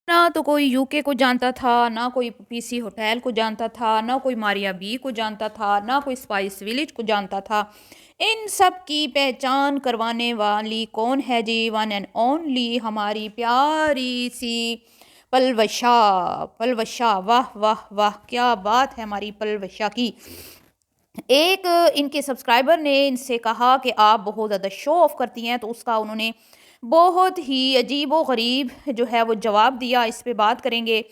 ना तो कोई यूके को जानता था, ना कोई पीसी होटल को जानता था, ना कोई मारिया बी को जानता था, ना कोई स्पाइस विलेज को जानता था। इन सब की पहचान करवाने वाली कौन है जी? वन एंड ओनली हमारी प्यारी सी पलवशा। पलवशा, वाह वाह वाह, क्या बात है हमारी पलवशा की। एक इनके सब्सक्राइबर ने इनसे कहा कि आप बहुत ज़्यादा शो ऑफ करती हैं, तो उसका उन्होंने बहुत ही अजीब व गरीब जो है वो जवाब दिया। इस पे बात करेंगे।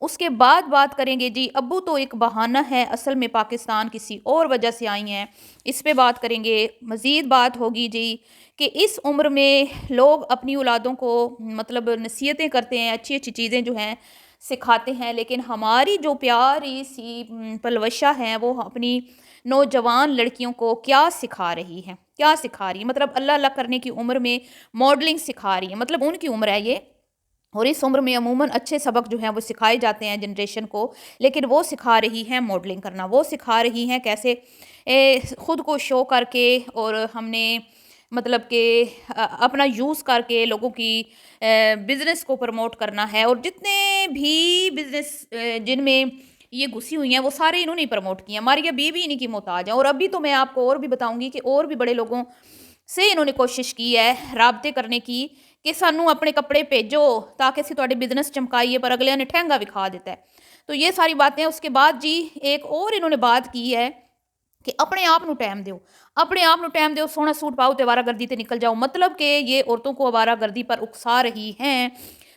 उसके बाद बात करेंगे जी, अब्बू तो एक बहाना है, असल में पाकिस्तान किसी और वजह से आई हैं। इस पे बात करेंगे। मज़ीद बात होगी जी कि इस उम्र में लोग अपनी औलादों को मतलब नसीहतें करते हैं, अच्छी अच्छी चीज़ें जो हैं सिखाते हैं, लेकिन हमारी जो प्यारी सी पलवशा हैं वो अपनी नौजवान लड़कियों को क्या सिखा रही हैं, क्या सिखा रही है, मतलब अल्लाह अल्लाह करने की उम्र में मॉडलिंग सिखा रही है। मतलब उनकी उम्र है ये, और इस उम्र में अमूमन अच्छे सबक जो हैं वो सिखाए जाते हैं जनरेशन को, लेकिन वो सिखा रही हैं मॉडलिंग करना, वो सिखा रही हैं कैसे ख़ुद को शो करके, और हमने मतलब कि अपना यूज़ करके लोगों की बिज़नेस को प्रमोट करना है। और जितने भी बिज़नेस जिनमें ये घुसी हुई हैं वो सारे इन्होंने ही प्रमोट किए हैं। मारिया बीवी इन्हीं की मोहताज है। और अभी तो मैं आपको और भी बताऊंगी कि और भी बड़े लोगों से इन्होंने कोशिश की है राबते करने की कि सानू अपने कपड़े भेजो ताकि ਅਸੀਂ ਤੁਹਾਡੇ बिजनेस चमकाइए, पर अगले ने ठहंगा विखा देता है। तो ये सारी बातें। उसके बाद जी एक और इन्होंने बात की है कि अपने आप ਨੂੰ टाइम दो, अपने आप ਨੂੰ टाइम दो, सोहना सूट पाओ ते आवारागर्दी ते निकल जाओ। मतलब कि ये औरतों को आवारागर्दी पर उकसा रही हैं,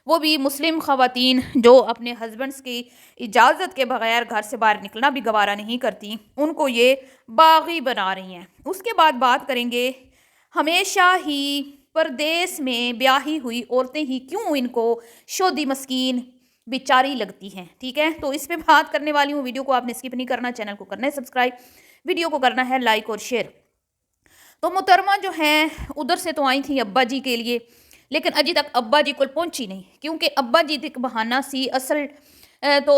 वो भी मुस्लिम ख़वातीन जो अपने हस्बैंड्स की इजाज़त के बगैर घर से बाहर निकलना भी गवारा नहीं करती, उनको ये बागी बना रही हैं। उसके बाद बात करेंगे हमेशा ही परदेश में ब्याही हुई औरतें ही क्यों इनको शोधी मस्कीन बेचारी लगती हैं। ठीक है, तो इस पे बात करने वाली हूँ। वीडियो को आपने स्किप नहीं करना, चैनल को करना है सब्सक्राइब, वीडियो को करना है लाइक और शेयर। तो मुहतरमा जो हैं उधर से तो आई थी अब्बा जी के लिए, लेकिन अजी तक अब्बा जी को पहुंची नहीं, क्योंकि अब्बा जी एक बहाना सी असल तो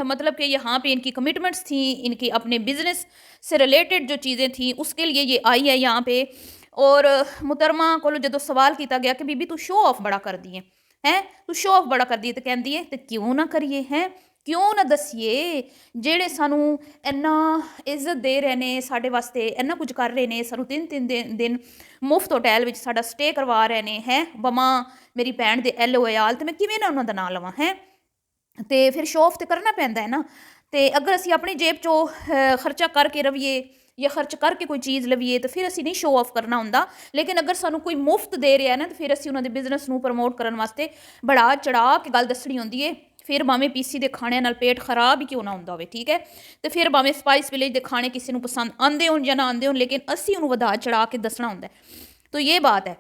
मतलब कि यहाँ पे इनकी कमिटमेंट्स थी, इनकी अपने बिजनेस से रिलेटेड जो चीज़ें थी उसके लिए ये आई है यहाँ पे। और मुहतरमा को जो सवाल किया गया कि बीबी तू शो ऑफ बड़ा कर दिए हैं, तू शो ऑफ बड़ा कर दिए, तो कहती है तो क्यों ना करिए हैं, क्यों ना दसीए ਜਿਹੜੇ ਸਾਨੂੰ ਇੰਨਾ ਇੱਜ਼ਤ ਦੇ ਰਹੇ ਨੇ, ਸਾਡੇ ਵਾਸਤੇ ਇੰਨਾ ਕੁਝ ਕਰ ਰਹੇ ਨੇ, ਸਾਨੂੰ ਤਿੰਨ ਤਿੰਨ ਦਿਨ ਮੁਫਤ ਹੋਟਲ ਵਿੱਚ ਸਾਡਾ ਸਟੇ ਕਰਵਾ ਰਹੇ ਨੇ ਹੈ ਬਮਾ ਮੇਰੀ ਭੈਣ ਦੇ LOL, ਤੇ ਮੈਂ ਕਿਵੇਂ ਨਾ ਉਹਨਾਂ ਦਾ ਨਾਂ ਲਵਾਂ ਹੈ। ਤੇ ਫਿਰ ਸ਼ੋ ਆਫ ਤੇ ਕਰਨਾ ਪੈਂਦਾ ਹੈ ਨਾ। ਤੇ ਅਗਰ ਅਸੀਂ ਆਪਣੀ ਜੇਬ ਚੋਂ ਖਰਚਾ ਕਰਕੇ ਰਵੀਏ ਜਾਂ ਖਰਚ ਕਰਕੇ ਕੋਈ ਚੀਜ਼ ਲਵੀਏ ਤਾਂ ਫਿਰ ਅਸੀਂ ਨਹੀਂ ਸ਼ੋ ਆਫ ਕਰਨਾ ਹੁੰਦਾ। ਲੇਕਿਨ ਅਗਰ ਸਾਨੂੰ ਕੋਈ ਮੁਫਤ ਦੇ ਰਿਹਾ ਨਾ, ਤਾਂ ਫਿਰ ਅਸੀਂ ਉਹਨਾਂ ਦੇ ਬਿਜ਼ਨਸ ਨੂੰ ਪ੍ਰਮੋਟ ਕਰਨ ਵਾਸਤੇ ਬੜਾ ਚੜਾ ਕੇ ਗੱਲ ਦੱਸਣੀ ਹੁੰਦੀ ਹੈ। ਫਿਰ ਭਾਵੇਂ ਪੀਸੀ ਦੇ ਖਾਣਿਆਂ ਨਾਲ ਪੇਟ ਖਰਾਬ ਹੀ ਕਿਉਂ ਨਾ ਹੁੰਦਾ ਹੋਵੇ, ਠੀਕ ਹੈ, ਤੇ ਫਿਰ ਭਾਵੇਂ ਸਪਾਈਸ ਵਿਲੇਜ ਦੇ ਖਾਣੇ ਕਿਸੇ ਨੂੰ ਪਸੰਦ ਆਉਂਦੇ ਹੋਣ ਜਾਂ ਨਾ ਆਉਂਦੇ ਹੋਣ, ਲੇਕਿਨ ਅਸੀਂ ਉਹਨੂੰ ਵਧਾ ਚੜਾ ਕੇ ਦੱਸਣਾ ਹੁੰਦਾ। तो ये बात है।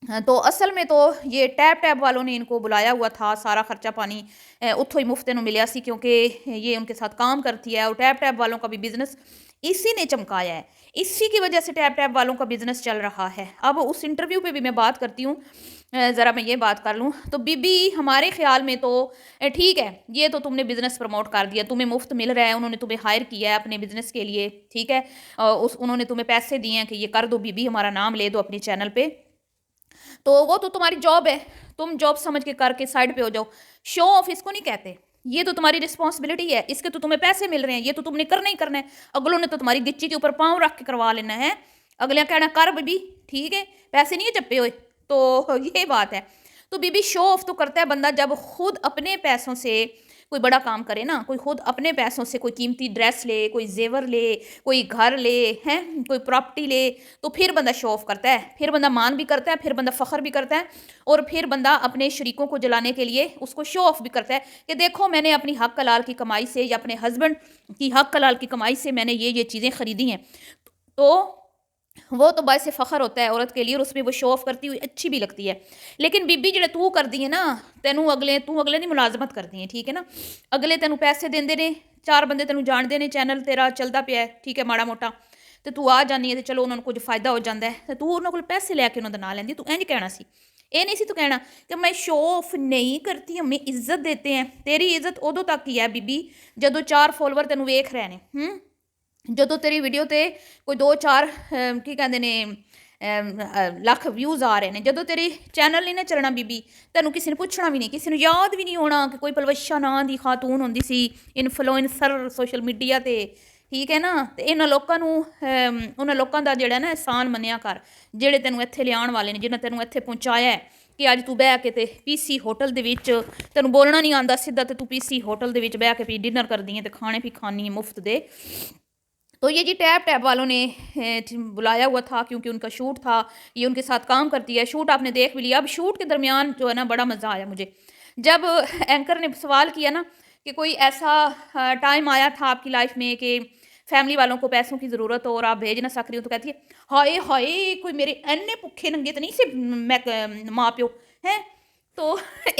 हाँ, तो असल में तो ये टैब टैब वालों ने इनको बुलाया हुआ था, सारा खर्चा पानी उत्थों ही मुफ्त ਨੂੰ ਮਿਲਿਆ ਸੀ, क्योंकि ये उनके साथ काम करती है। और टैब टैब वालों का भी बिज़नेस इसी ने चमकाया है, इसी की वजह से टैब टैब वालों का बिज़नेस चल रहा है। अब उस इंटरव्यू पे भी मैं बात करती हूँ। ज़रा मैं ये बात कर लूँ तो बीबी हमारे ख्याल में तो ठीक है, ये तो तुमने बिज़नेस प्रमोट कर दिया, तुम्हें मुफ्त मिल रहा है, उन्होंने तुम्हें हायर किया है अपने बिज़नेस के लिए, ठीक है, उन्होंने तुम्हें पैसे दिए हैं कि ये कर दो बीबी, हमारा नाम ले दो अपने चैनल पर, तो वो तो तुम्हारी जॉब है, तुम जॉब समझ के करके साइड पे हो जाओ। शो ऑफ इसको नहीं कहते, ये तो तुम्हारी रिस्पॉन्सिबिलिटी है, इसके तो तुम्हें पैसे मिल रहे हैं, ये तो तुमने करना ही करना है। अगलों ने तो तुम्हारी गिच्ची के ऊपर पाँव रख के करवा लेना है, अगले कहना कर बीबी, ठीक है, पैसे नहीं है जप्पे हुए। तो ये बात है। तो बीबी शो ऑफ तो करता है बंदा जब खुद अपने पैसों से कोई बड़ा काम करे ना, कोई खुद अपने पैसों से कोई कीमती ड्रेस ले, कोई जेवर ले, कोई घर ले, हैं कोई प्रॉपर्टी ले, तो फिर बंदा शो ऑफ करता है, फिर बंदा मान भी करता है, फिर बंदा फ़ख्र भी करता है, और फिर बंदा अपने शरीकों को जलाने के लिए उसको शो ऑफ भी करता है कि देखो मैंने अपनी हक हलाल की कमाई से या अपने हस्बैंड की हक हलाल की कमाई से मैंने ये चीज़ें ख़रीदी हैं। तो वो तो बायसे फ़ख्र होता है औरत के लिए, और उसमें वो शो ऑफ करती हुई अच्छी भी लगती है। लेकिन बीबी जो तू कर दी है ना, तू अगले की मुलाजमत कर दी है, ठीक है ना, अगले तेन पैसे देंदे ने, चार बंदे तेन जानते हैं, चैनल तेरा चलता पिया है, ठीक है, माड़ा मोटा, तो तू आ जानी है, तो चलो उन्होंने कुछ फायदा हो जाता है, तो तू उन्होंने को पैसे लैके उन्होंने ना लैंदी। तू इंज कहना सी, ये नहीं सी तू कहना कि मैं शो ऑफ नहीं करती, हमें इज्जत देते हैं। तेरी इज्जत उदों तक ही है बीबी जदों 4 फॉलोवर तेन वेख रहे हैं, ਜਦੋਂ तेरी वीडियो ते कोई 2-4 की कहते हैं ਲੱਖ ਵਿਊਜ਼ ਆ ਰਹੇ ਨੇ, ਜਦੋਂ ਤੇਰੀ ਚੈਨਲ ਨਹੀਂ ਨਾ ਚੱਲਣਾ ਬੀਬੀ, ਤੈਨੂੰ ਕਿਸੇ ਨੇ ਪੁੱਛਣਾ ਵੀ ਨਹੀਂ, ਕਿਸੇ ਨੂੰ ਯਾਦ ਵੀ ਨਹੀਂ ਹੋਣਾ ਕਿ ਕੋਈ ਪਲਵਸ਼ਾ ਨਾਂ ਦੀ ਖਾਤੂਨ ਹੁੰਦੀ ਸੀ ਇਨਫਲੂਐਂਸਰ ਸੋਸ਼ਲ ਮੀਡੀਆ ਤੇ, ਠੀਕ ਹੈ ਨਾ। ਤੇ ਇਹਨਾਂ ਲੋਕਾਂ ਨੂੰ ਉਹਨਾਂ ਲੋਕਾਂ ਦਾ ਜਿਹੜਾ ਨਾ ਅਹਿਸਾਨ ਮੰਨਿਆ ਕਰ, ਜਿਹੜੇ ਤੈਨੂੰ ਇੱਥੇ ਲਿਆਉਣ ਵਾਲੇ ਨੇ, ਜਿਹਨਾਂ ਤੈਨੂੰ ਇੱਥੇ ਪਹੁੰਚਾਇਆ ਹੈ ਕਿ ਅੱਜ ਤੂੰ ਬਹਿ ਕੇ ਤੇ ਪੀਸੀ ਹੋਟਲ ਦੇ ਵਿੱਚ, ਤੈਨੂੰ ਬੋਲਣਾ ਨਹੀਂ ਆਉਂਦਾ ਸਿੱਧਾ, ਤੇ ਤੂੰ ਪੀਸੀ ਹੋਟਲ ਦੇ ਵਿੱਚ ਬਹਿ ਕੇ ਵੀ ਡਿਨਰ ਕਰਦੀ ਹੈ ਤੇ ਖਾਣੇ ਵੀ ਖਾਣੀ है मुफ्त दे। तो ये जी टैप टैप वालों ने बुलाया हुआ था क्योंकि उनका शूट था, ये उनके साथ काम करती है। शूट आपने देख भी लिया। अब शूट के दरमियान जो है ना बड़ा मज़ा आया मुझे, जब एंकर ने सवाल किया ना कि कोई ऐसा टाइम आया था आपकी लाइफ में कि फैमिली वालों को पैसों की ज़रूरत हो और आप भेज ना सक रही हो, तो कहती है हाय हाय कोई मेरे एने भुखे नंगे तो नहीं से मैं माँ प्यो हैं। तो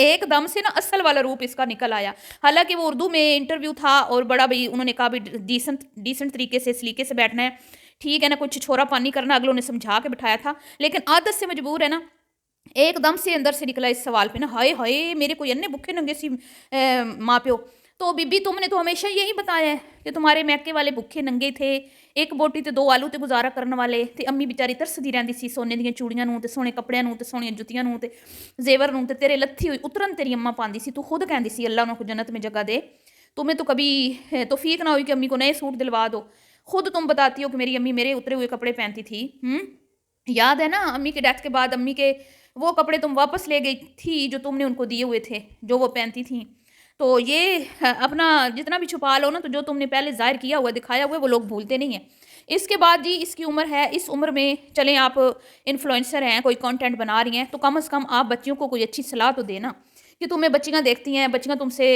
एकदम से ना असल वाला रूप इसका निकल आया। हालांकि वो उर्दू में इंटरव्यू था और बड़ा भाई उन्होंने कहा भी डिसेंट तरीके से सलीके से बैठना है, ठीक है ना, कुछ छोरा पानी करना, अगलों ने समझा के बिठाया था, लेकिन आदत से मजबूर है ना, एकदम से अंदर से निकला इस सवाल पे ना हाय हाय मेरे कोई अन्य भुखे नंगे सी माँ प्यो। तो बीबी तुमने तो हमेशा यही बताया है कि तुम्हारे मैके वाले भुखे नंगे थे, एक बोटी ते दो आलू ते गुजारा करने वाले ते। अम्मी बेचारी तरसदी रहिंदी सी सोने दी चूड़ियां नूं ते सोने कपड़ियां नूं ते सोहणियां जुत्तियां नूं ते जेवर नूं, ते तेरे लत्थी हुई उतरन तेरी अम्मा पांदी सी। तू खुद कहंदी सी अल्लाह उनको जन्नत में जगह दे, तुम्हें तो कभी तौफीक ना हुई कि अम्मी को नए सूट दिलवा दो। खुद तुम बताती हो कि मेरी अम्मी मेरे उतरे हुए कपड़े पहनती थी। याद है ना अम्मी के डेथ के बाद अम्मी के वो कपड़े तुम वापस ले गई थी जो तुमने उनको दिए हुए थे, जो वो पहनती थी। तो ये अपना जितना भी छुपा लो ना, तो जो तुमने पहले ज़ाहिर किया हुआ दिखाया हुआ है वो लोग भूलते नहीं हैं। इसके बाद जी इसकी उम्र है, इस उम्र में चलें आप इन्फ्लुएंसर हैं, कोई कंटेंट बना रही हैं, तो कम से कम आप बच्चियों को कोई अच्छी सलाह तो देना। कि तुम्हें बच्चियाँ देखती हैं, बच्चियाँ तुमसे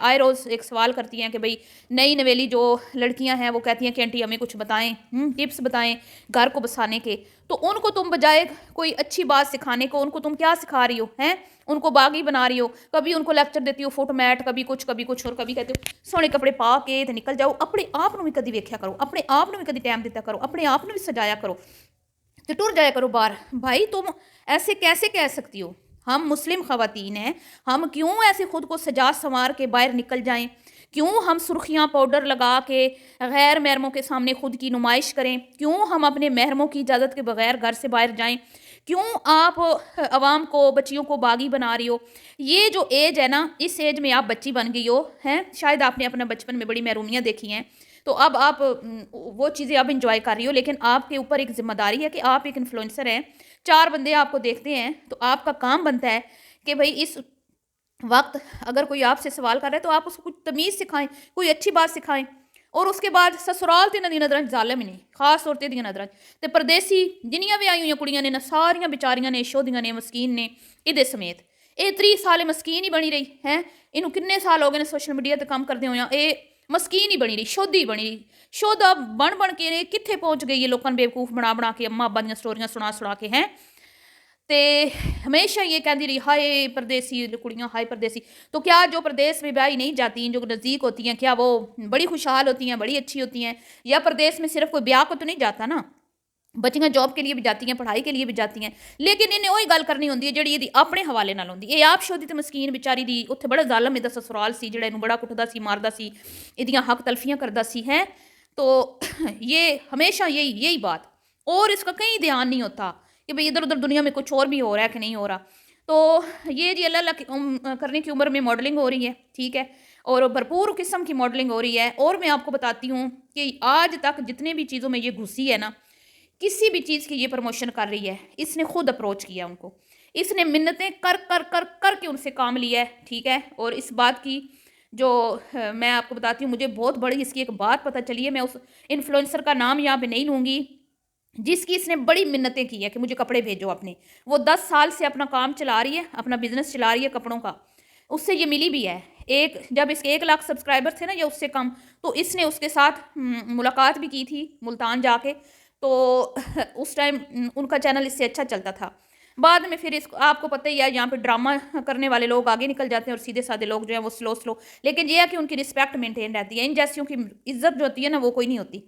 आए रोज़ एक सवाल करती हैं कि भाई नई नवेली जो लड़कियां हैं वो कहती हैं कि आंटी हमें कुछ बताएं, टिप्स बताएं घर को बसाने के। तो उनको तुम बजाय कोई अच्छी बात सिखाने को, उनको तुम क्या सिखा रही हो हैं, उनको बागी बना रही हो। कभी उनको लेक्चर देती हो फोटोमैट, कभी कुछ और कभी कहते हो सोहने कपड़े पा के ते निकल जाओ। अपने आप भी कभी वेख्या करो, अपने आप भी कभी टाइम दिता करो, अपने आप भी सजाया करो, तो टुर जाया करो बाहर। भाई तुम ऐसे कैसे कह सकती हो? हम मुस्लिम ख़वातीन हैं, हम क्यों ऐसे ख़ुद को सजा संवार के बाहर निकल जाएं? क्यों हम सुर्खियाँ पाउडर लगा के गैर महरमों के सामने ख़ुद की नुमाइश करें? क्यों हम अपने महरमों की इजाज़त के बगैर घर से बाहर जाएं? क्यों आप आवाम को, बच्चियों को बागी बना रही हो? ये जो एज है ना, इस एज में आप बच्ची बन गई हो हैं। शायद आपने अपने बचपन में बड़ी महरूमियाँ देखी हैं, तो अब आप वो चीज़ें अब इंजॉय कर रही हो, लेकिन आपके ऊपर एक ज़िम्मेदारी है कि आप एक इन्फ्लुएंसर हैं, 4 बंदे आपको देखते हैं, तो आपका काम बनता है कि भाई इस वक्त अगर कोई आपसे सवाल कर रहा है तो आप उसको कुछ तमीज़ सिखाएं, कोई अच्छी बात सिखाएं। और उसके बाद ससुराल ते इन्हां दी नज़रां जालिम ही ने, खास तौर ते इहदियां नज़रां ते परदेसी जिन्नियां भी आई हुई कुड़ियां ने ना, सारियां बेचारियां ने, शोधियां ने, मस्कीन ने, इहदे समेत। ये 30 साल मस्कीन ही बनी रही है। इनू किन्ने साल हो गए ने सोशल मीडिया ते काम करदे होया, ये मस्कीन ही बनी रही, शोधी बनी रही। शोधा बन के कित्थे पहुँच गई है, लोगों ने बेवकूफ़ बना के अम्मा अब्बा दियां स्टोरियां सुना के हैं। ते हमेशा ये कहती रही हाय परदेसी कुड़ियाँ, हाय परदेसी। तो क्या जो प्रदेश में ब्याही नहीं जाती, जो नज़दीक होती हैं, क्या वो बड़ी खुशहाल होती हैं, बड़ी अच्छी होती हैं? या प्रदेश में सिर्फ कोई ब्याह को तो नहीं जाता ना, बच्चियां जॉब के लिए भी जाती हैं, पढ़ाई के लिए भी जाती हैं, लेकिन इन्हें वही गल करनी होंदी है जिहड़ी इहदी अपने हवाले नाल होंदी। ये आप शोधी ते मस्कीन बेचारी दी उत्थे बड़ा जालम इहदा ससुराल सी, जिहड़ा इहनूं बड़ा कुटदा सी, मारदा सी, इहदियां हक तलफियां करदा सी हैं। तो ये हमेशा यही बात, और इसका कहीं ध्यान नहीं होता कि भाई इधर उधर दुनिया में कुछ और भी हो रहा है कि नहीं हो रहा। तो ये जी अल्लाह करने की उम्र में मॉडलिंग हो रही है, ठीक है, और भरपूर किस्म की मॉडलिंग हो रही है। और मैं आपको बताती हूँ कि आज तक जितने भी चीज़ों में ये घुसी है ना, किसी भी चीज़ की ये प्रमोशन कर रही है, इसने खुद अप्रोच किया उनको, इसने मिन्नतें कर के उनसे काम लिया है, ठीक है। और इस बात की जो मैं आपको बताती हूँ, मुझे बहुत बड़ी इसकी एक बात पता चली है। मैं उस इन्फ्लुएंसर का नाम यहाँ पे नहीं लूँगी जिसकी इसने बड़ी मिन्नतें की है कि मुझे कपड़े भेजो अपने। वो 10 साल से अपना काम चला रही है, अपना बिजनेस चला रही है कपड़ों का, उससे ये मिली भी है। जब इसके 1 लाख सब्सक्राइबर थे ना या उससे कम, तो इसने उसके साथ मुलाकात भी की थी मुल्तान जाके। तो उस टाइम उनका चैनल इससे अच्छा चलता था। बाद में फिर इसको आपको पता ही है, यहाँ पे ड्रामा करने वाले लोग आगे निकल जाते हैं और सीधे साधे लोग जो हैं वो स्लो। लेकिन ये है कि उनकी रिस्पेक्ट मेंटेन रहती है। इन जैसियों की इज्जत जो होती है ना, वो कोई नहीं होती।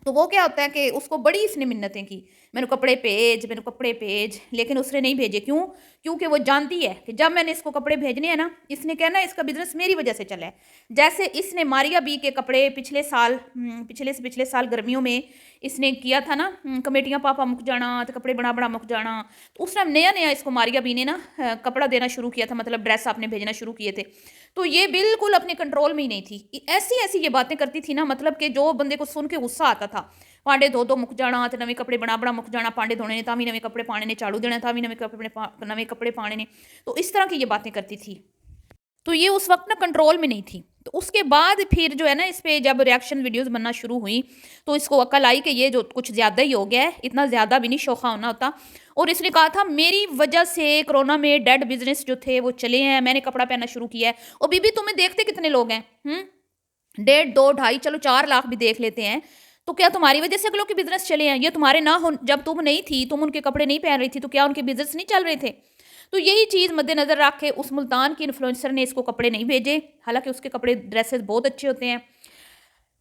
तो वो क्या होता है कि उसको बड़ी इसने मिन्नतें की, मैंने कपड़े भेज, मैंने कपड़े भेज, लेकिन उसने नहीं भेजे। क्यों? क्योंकि वो जानती है कि जब मैंने इसको कपड़े भेजने हैं ना, इसने कहना है इसका बिजनेस मेरी वजह से चला है। जैसे इसने मारिया बी के कपड़े पिछले साल गर्मियों में इसने किया था ना, कमेटियां पापा मुक जाना तो कपड़े बना बना मुक जाना, तो उसने नया नया इसको मारिया बी ने ना कपड़ा देना शुरू किया था, मतलब ड्रेस आपने भेजना शुरू किए थे। तो ये बिल्कुल अपने कंट्रोल में ही नहीं थी, ऐसी ऐसी ये बातें करती थी ना, मतलब कि जो बंदे को सुन के गुस्सा आता था। भांडे धो धो मुक जाना तो नवे कपड़े बना बना मुक जाना, भांडे धोने ने तां भी नवे कपड़े पाने ने, झाड़ू देना तां भी नवे कपड़े पाने ने। तो इस तरह की ये बातें करती थी। तो ये उस वक्त ना कंट्रोल में नहीं थी। तो उसके बाद फिर जो है ना, इस पे जब रिएक्शन वीडियोस बनना शुरू हुई तो इसको अकल आई कि ये जो कुछ ज़्यादा ही हो गया है, इतना ज़्यादा भी नहीं शोखा होना होता। और इसने कहा था मेरी वजह से कोरोना में डेड बिजनेस जो थे वो चले हैं, मैंने कपड़ा पहनना शुरू किया है। और बीबी तुम्हें देखते कितने लोग हैं, 1.5 2 2.5 चलो 4 लाख भी देख लेते हैं, तो क्या तुम्हारी वजह से अगलों के बिजनेस चले हैं? ये तुम्हारे ना हो, जब तुम नहीं थी, तुम उनके कपड़े नहीं पहन रही थी, तो क्या उनके बिजनेस नहीं चल रहे थे? तो यही चीज़ मद्देनजर रख के उस मुल्तान की इन्फ्लुएंसर ने इसको कपड़े नहीं भेजे। हालांकि उसके कपड़े ड्रेसेस बहुत अच्छे होते हैं,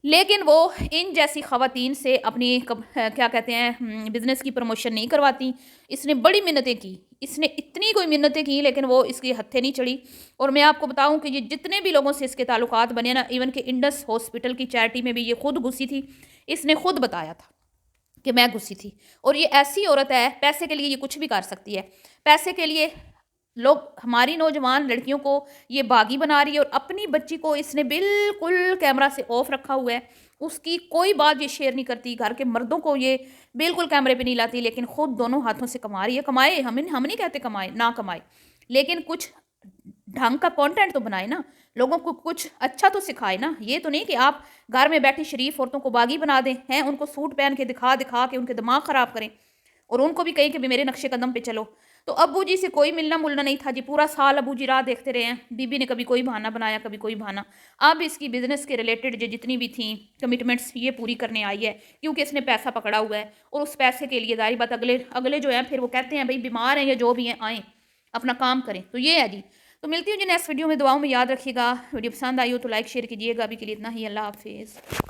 लेकिन वो इन जैसी ख़वातीन से अपनी क्या कहते हैं बिज़नेस की प्रमोशन नहीं करवाती। इसने बड़ी मिन्नतें की, इसने इतनी कोई मिन्नतें की, लेकिन वो इसकी हत्थे नहीं चढ़ी। और मैं आपको बताऊं कि ये जितने भी लोगों से इसके ताल्लुकात बने ना, इवन कि इंडस हॉस्पिटल की चैरिटी में भी ये खुद घुसी थी। इसने खुद बताया था कि मैं घुसी थी। और ये ऐसी औरत है, पैसे के लिए ये कुछ भी कर सकती है। पैसे के लिए लोग हमारी नौजवान लड़कियों को ये बागी बना रही है, और अपनी बच्ची को इसने बिल्कुल कैमरा से ऑफ रखा हुआ है। उसकी कोई बात ये शेयर नहीं करती, घर के मर्दों को ये बिल्कुल कैमरे पे नहीं लाती, लेकिन खुद दोनों हाथों से कमा रही है। कमाए, हम नहीं कहते कमाए ना कमाए, लेकिन कुछ ढंग का कंटेंट तो बनाए ना, लोगों को कुछ अच्छा तो सिखाए ना। ये तो नहीं कि आप घर में बैठी शरीफ औरतों को बागी बना दें, हैं उनको सूट पहन के दिखा दिखा के उनके दिमाग ख़राब करें, और उनको भी कहें कि मेरे नक्शे कदम पे चलो। तो अब्बू जी से कोई मिलना मुलना नहीं था जी, पूरा साल अब्बू जी राह देखते रहे हैं। बीबी ने कभी कोई बहाना बनाया, कभी कोई बहाना। अब इसकी बिजनेस के रिलेटेड जो जितनी भी थी कमिटमेंट्स ये पूरी करने आई है, क्योंकि इसने पैसा पकड़ा हुआ है। और उस पैसे के लिए जारी बात अगले अगले जो है फिर वो कहते हैं भाई बीमार हैं या जो भी हैं आएँ अपना काम करें। तो ये है जी। तो मिलती हूँ जी नेक्स्ट वीडियो में, दुआओं में याद रखिएगा। वीडियो पसंद आई हो तो लाइक शेयर कीजिएगा। अभी के लिए इतना ही, अल्लाह हाफिज़।